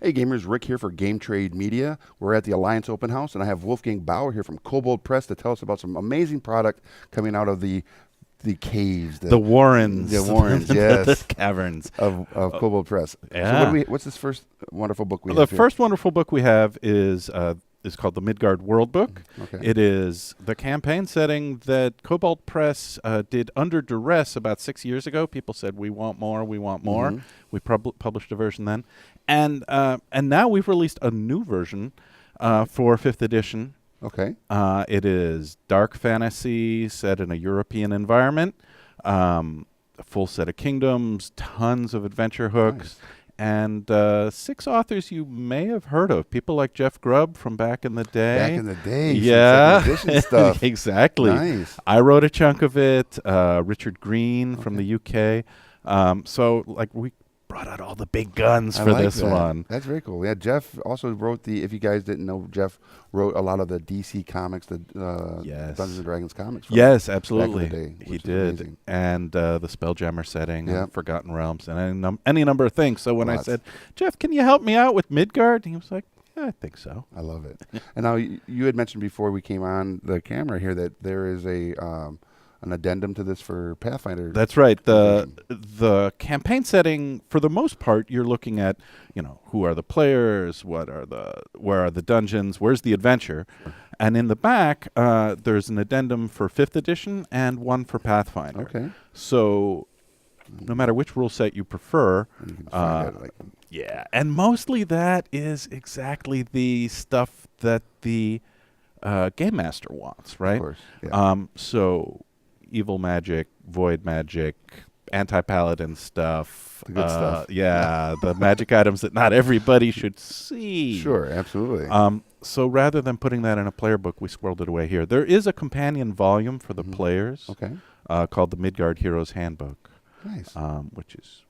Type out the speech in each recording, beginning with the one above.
Hey gamers, Rick here for Game Trade Media. We're at the Alliance Open House, and I have Wolfgang Bauer here from Kobold Press to tell us about some amazing product coming out of the caves, the Warrens, yes, the caverns of Kobold Press. Yeah. So what's this first wonderful book we have? The first wonderful book we have is called the Midgard World Book. Okay. It is the campaign setting that Kobold Press did under duress about 6 years ago. People said, we want more, we want more. Mhm. We published a version then. And now we've released a new version for 5th edition. Okay. It is dark fantasy set in a European environment, a full set of kingdoms, tons of adventure hooks, and 6 authors you may have heard of. People like Jeff Grubb from back in the day. Back in the day. Yeah. Some second edition stuff. Exactly. Nice. I wrote a chunk of it. Richard Green from the UK. So we brought out all the big guns for this one. That's very cool. Yeah, Jeff also wrote if you guys didn't know, Jeff wrote a lot of the DC comics, the Dungeons and Dragons comics. Yes, absolutely. Back in the day, He did. amazing. And the Spelljammer setting, Yeah. and Forgotten Realms, and any number of things. So when I Lots. said, Jeff, can you help me out with Midgard? He was like, yeah, I think so. I love it. And now you had mentioned before we came on the camera here that there is an addendum to this for Pathfinder. That's right. The campaign setting, for the most part, you're looking at, who are the players, where are the dungeons, where's the adventure, and in the back there's an addendum for 5th edition and one for Pathfinder. Okay. So no matter which rule set you prefer, You can find out, yeah, and mostly that is exactly the stuff that the game master wants, right? Of course. Yeah. So evil magic, void magic, anti-paladin stuff. The good stuff. Yeah, the magic items that not everybody should see. Sure, absolutely. So rather than putting that in a player book, we squirreled it away here. There is a companion volume for the players Okay. called the Midgard Heroes Handbook, Nice. which is,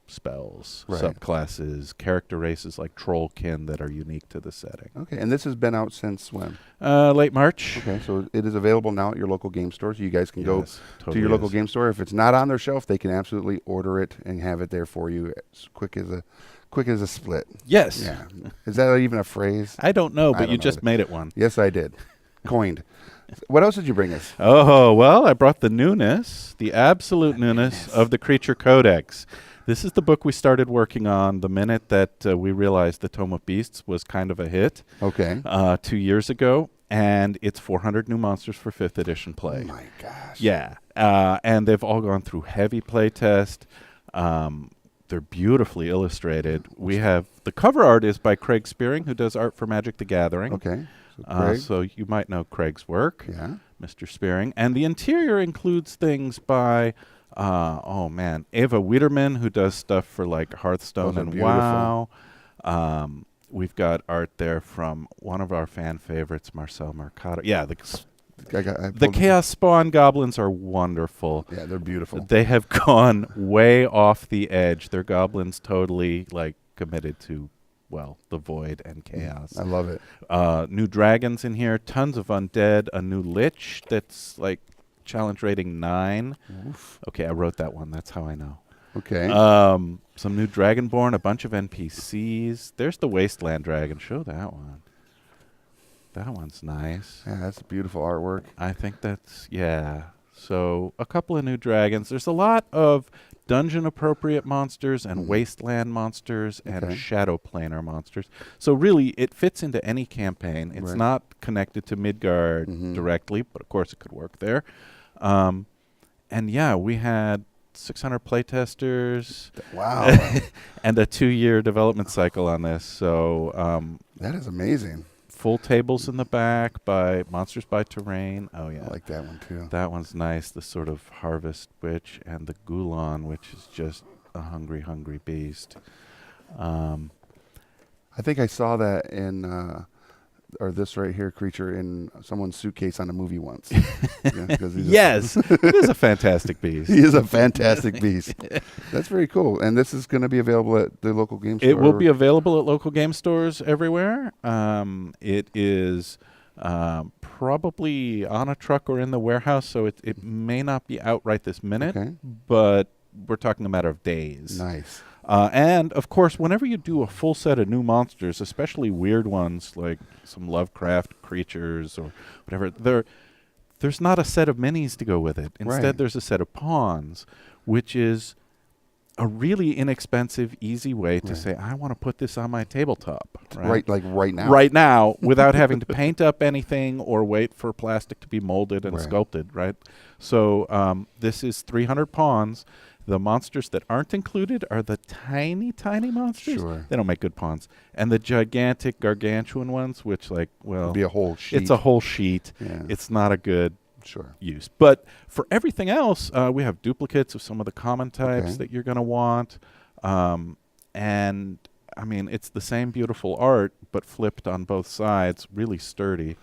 spells, Right. subclasses, character races like Trollkin that are unique to the setting. Okay, and this has been out since when? Late March. Okay, so it is available now at your local game store, so you guys can go Yes, to totally your local is. game store. If it's not on their shelf, they can absolutely order it and have it there for you as quick as a split. Yes. Yeah. Is that even a phrase? I don't know, I but don't you know just either. made it one. Yes, I did. Coined. What else did you bring us? Oh, well, I brought the newness, the absolute newness of the Creature Codex. This is the book we started working on the minute that we realized the Tomah Beasts was kind of a hit Okay. 2 years ago, and it's 400 new monsters for 5th edition play. Oh my gosh. Yeah, and they've all gone through heavy play test. They're beautifully illustrated. We have the cover art is by Craig Spearing, who does art for Magic the Gathering. Okay. So Craig. So you might know Craig's work, Yeah. Mr. Spearing. And the interior includes things by, Ava Wiederman, who does stuff for like Hearthstone Those are and beautiful. WoW. We've got art there from one of our fan favorites, Marcel Mercado. Yeah, the The Chaos Spawn goblins are wonderful. Yeah, they're beautiful. They have gone way off the edge. They're goblins totally committed to, the void and chaos. I love it. New dragons in here, tons of undead, a new lich that's challenge rating 9. Oof. Okay, I wrote that one. That's how I know. Okay. Some new dragonborn, a bunch of NPCs. There's the Wasteland dragon. Show that one. That one's nice. Yeah, that's beautiful artwork. I think that's, So a couple of new dragons. There's a lot of dungeon-appropriate monsters and wasteland monsters and shadow planar monsters. So really, it fits into any campaign. It's Right. not connected to Midgard directly, but of course it could work there. We had 600 playtesters. Wow. And a 2-year development cycle on this. So That is amazing. full tables in the back by Monsters by Terrain. Oh, yeah. I like that one too. That one's nice. The sort of Harvest Witch and the Gulon, which is just a hungry, hungry beast. I think I saw that or this right here creature in someone's suitcase on a movie once. Yeah, 'cause he's Yes, it is a fantastic beast. he is a fantastic beast. That's very cool. And this is going to be available at the local game store. It will be available at local game stores everywhere. It is probably on a truck or in the warehouse, so it may not be out right this minute, Okay. but we're talking a matter of days. Nice. And of course, whenever you do a full set of new monsters, especially weird ones like some Lovecraft creatures or whatever, there's not a set of minis to go with it. Instead, Right. there's a set of pawns, which is a really inexpensive, easy way to Right. say, I want to put this on my tabletop. Right, like right now. Right now, without having to paint up anything or wait for plastic to be molded and Right. sculpted, right? So this is 300 pawns. The monsters that aren't included are the tiny, tiny monsters. Sure. They don't make good pawns. And the gigantic, gargantuan ones, which It'd be a whole sheet. it's a whole sheet. Yeah. It's not a good Sure. use. But for everything else, we have duplicates of some of the common types Okay. that you're going to want. And, I mean, it's the same beautiful art, but flipped on both sides, really sturdy.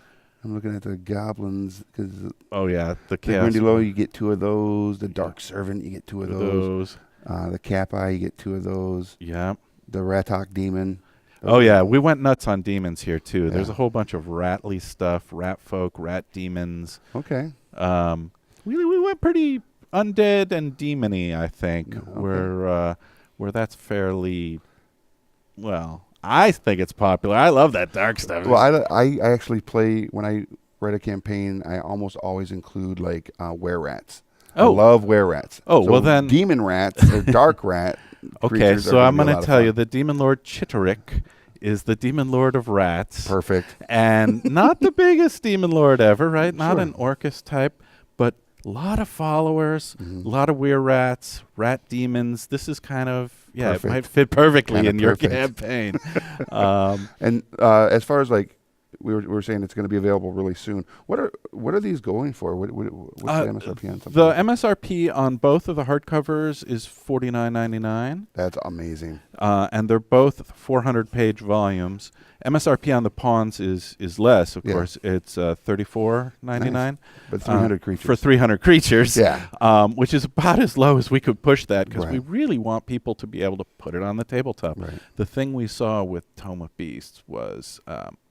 I'm looking at the goblins because Oh, yeah. The the chaos. Grindylow, you get 2 of those. The Dark Servant, you get 2 of those. The Kappa, you get 2 of those. Yeah. The Ratok Demon. Oh, yeah. We went nuts on demons here, too. There's Yeah. a whole bunch of ratly stuff, rat folk, rat demons. Okay. We went pretty undead and demony, I think, Okay. where that's fairly, well, I think it's popular. I love that dark stuff. Well, I actually play, when I write a campaign, I almost always include like were-rats. I Oh. love were-rats. Oh, So well then- demon rats or dark rat Okay, creatures so are I'm going going to tell you the Demon Lord Chitterick is the Demon Lord of Rats. Perfect. And not the biggest Demon Lord ever, right? Not Sure. an Orcus type, but a lot of followers, Mhm. a lot of weird rats, rat demons. This is kind of, yeah, Perfect. it might fit perfectly Kinda in your perfect. campaign. And as far as like we were saying, it's going to be available really soon. What are these going for? What's the MSRP on something? The MSRP on both of the hardcovers is $49.99. That's amazing. And they're both 400-page volumes. MSRP on the pawns is less, of Yeah. course. It's $34.99. But 300 creatures. For 300 creatures. Yeah. Which is about as low as we could push that because we Right. really want people to be able to put it on the tabletop. Right. The thing we saw with Tomah Beasts was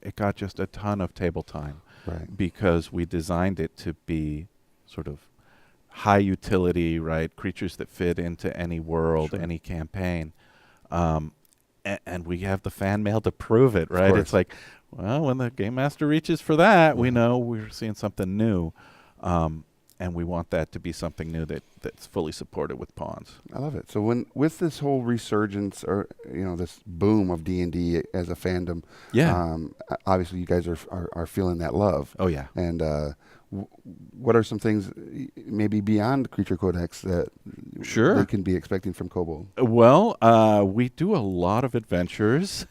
it got just a ton of table time Right. because we designed it to be sort of high utility, right? Creatures that fit into any world, Sure. any campaign. And we have the fan mail to prove it, right? course. It's like, well, when the game master reaches for that, we Yeah. know we're seeing something new. And we want that to be something new that's fully supported with pawns. I love it. So with this whole resurgence or this boom of D&D as a fandom, Yeah. obviously you guys are feeling that love. Oh, yeah. And what are some things maybe beyond Creature Codex that Sure. they can be expecting from Kobold? Well, we do a lot of adventures,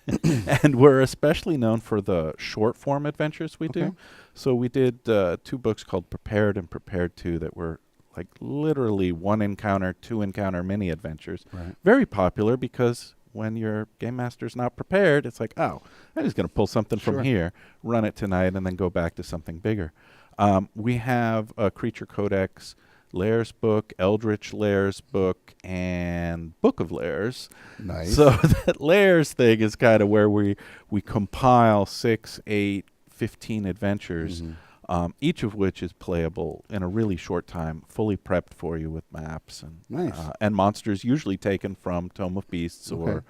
and we're especially known for the short form adventures we do. Okay. So we did 2 books called Prepared and Prepared 2 that were like literally 1 encounter, 2 encounter mini adventures. Right. Very popular because when your game master's not prepared, it's like, oh, I'm just going to pull something Sure. from here, run it tonight, and then go back to something bigger. We have a Creature Codex Lairs book, Eldritch Lairs book, and Book of Lairs. Nice. So that Lairs thing is kind of where we compile 6, 8, 15 adventures, Mhm. each of which is playable in a really short time, fully prepped for you with maps Nice. and monsters usually taken from Tomah Beasts or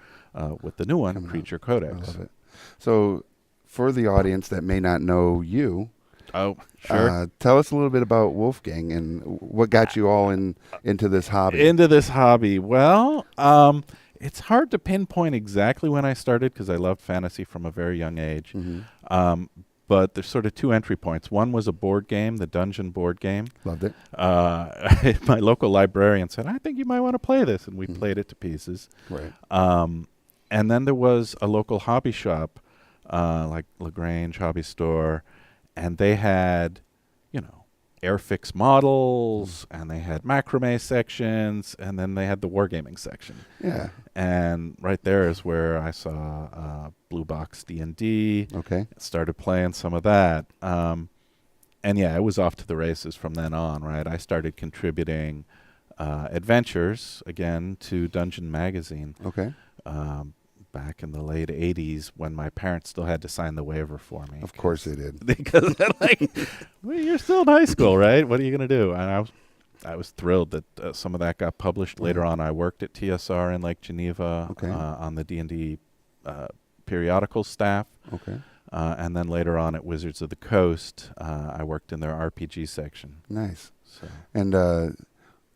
with the new one, Coming out. Creature I Codex. love it. So for the audience that may not know you, Oh, sure. tell us a little bit about Wolfgang and what got you all into this hobby. Into this hobby. Well, it's hard to pinpoint exactly when I started because I loved fantasy from a very young age. Mhm. But there's sort of 2 entry points. One was a board game, the Dungeon board game. Loved it. My local librarian said, I think you might want to play this. And we played it to pieces. Right. And then there was a local hobby shop, like LaGrange Hobby Store. And they had, Airfix models, and they had macrame sections, and then they had the wargaming section. Yeah. And right there is where I saw Blue Box D&D. Okay. Started playing some of that. And yeah, it was off to the races from then on, right? I started contributing adventures, again, to Dungeon Magazine. Okay. Back in the late 80s when my parents still had to sign the waiver for me. Of course they did. Because they're like, well, you're still in high school, right? What are you going to do? And I was I was thrilled that some of that got published. Later on, I worked at TSR in Lake Geneva on the D&D periodical staff. Okay. And then later on at Wizards of the Coast, I worked in their RPG section. Nice. So. And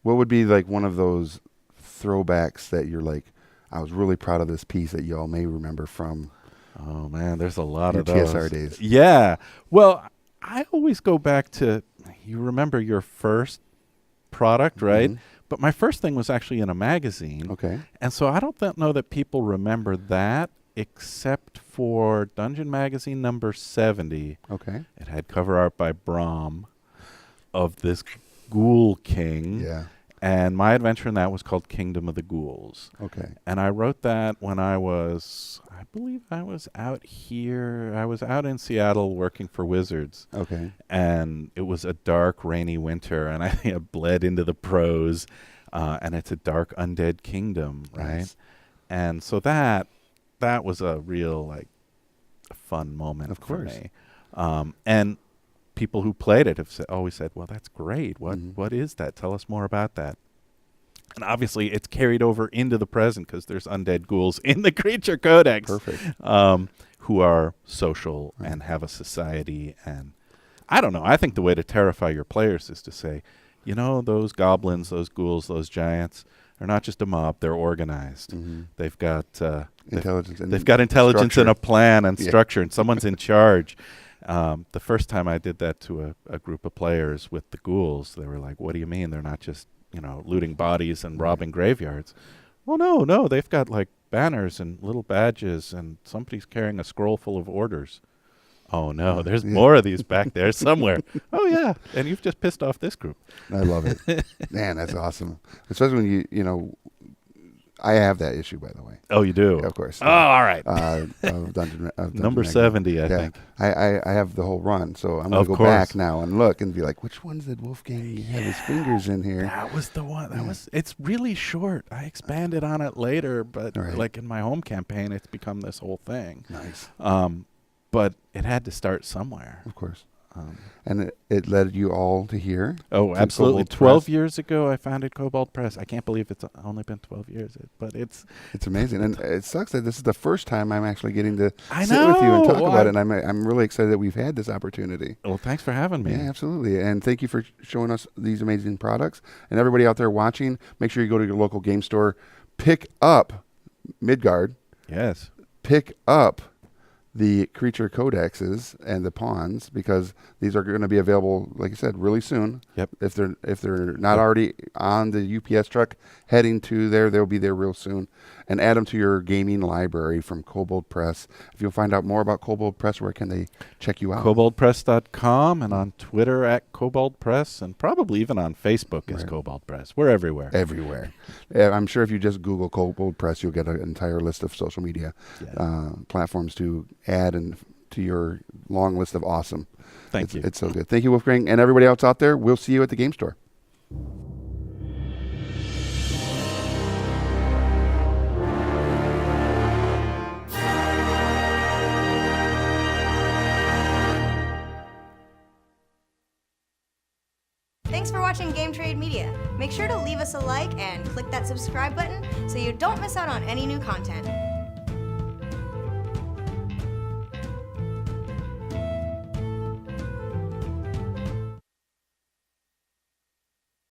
what would be like one of those throwbacks that you're like, I was really proud of this piece that y'all may remember from? Oh man, there's a lot of your those. TSR days. Yeah. Well, I always go back to, you remember your first product, right? Mm-hmm. But my first thing was actually in a magazine. Okay. And so I don't know that people remember that, except for Dungeon Magazine number 70. Okay. It had cover art by Brahm of this Ghoul King. Yeah. And my adventure in that was called Kingdom of the Ghouls. Okay. And I wrote that when I believe I was out here. I was out in Seattle working for Wizards. Okay. And it was a dark, rainy winter, and I bled into the prose. And it's a dark, undead kingdom, right? Nice. And so that was a real, like, fun moment Of for course. me. And people who played it have always said, well, that's great. What is that? Tell us more about that. And obviously, it's carried over into the present because there's undead ghouls in the Creature Codex. Perfect. Who are social and have a society. And I don't know. I think the way to terrify your players is to say, you know, those goblins, those ghouls, those giants are not just a mob. They're organized. Mm-hmm. They've got intelligence. they've got intelligence structure. and a plan and Yeah. structure, and someone's in charge. The first time I did that to a group of players with the ghouls, they were like, what do you mean? They're not just, looting bodies and robbing graveyards. Well, no, they've got like banners and little badges, and somebody's carrying a scroll full of orders. Oh no, there's more of these back there somewhere. Oh yeah, and you've just pissed off this group. I love it. Man, that's awesome. Especially when you know, I have that issue, by the way. Oh, you do? Yeah, of course. Oh, all right. Of Dungeon Number Magazine. 70, I think. I have the whole run, so I'm going Of to go course. back now and look and be like, which ones did Wolfgang have his fingers in here? That was the one. It's really short. I expanded on it later, but Right. like in my home campaign, it's become this whole thing. Nice. But it had to start somewhere. Of course. And it led you all to here? Oh, to absolutely. Kobold 12 Press? years ago, I founded Cobalt Press. I can't believe it's only been 12 years, but it's... It's amazing. And it sucks that this is the first time I'm actually getting to I sit with you and know. talk about it. And I'm really excited that we've had this opportunity. Well, thanks for having me. Yeah, absolutely. And thank you for showing us these amazing products. And everybody out there watching, make sure you go to your local game store, pick up Midgard, Yes. pick up the creature codexes and the pawns, because these are going to be available, like you said, really soon. Yep. If they're not already on the UPS truck heading to there, they'll be there real soon. And add them to your gaming library from Kobold Press. If you'll find out more about Kobold Press, where can they check you out? KoboldPress.com, and on Twitter at Kobold Press, and probably even on Facebook as Right. Kobold Press. We're everywhere. Everywhere. I'm sure if you just Google Kobold Press, you'll get an entire list of social media platforms to add and to your long list of awesome. Thank you. It's so good. Thank you, Wolfgang, and everybody else out there. We'll see you at the game store. Thanks for watching Game Trade Media. Make sure to leave us a like and click that subscribe button so you don't miss out on any new content.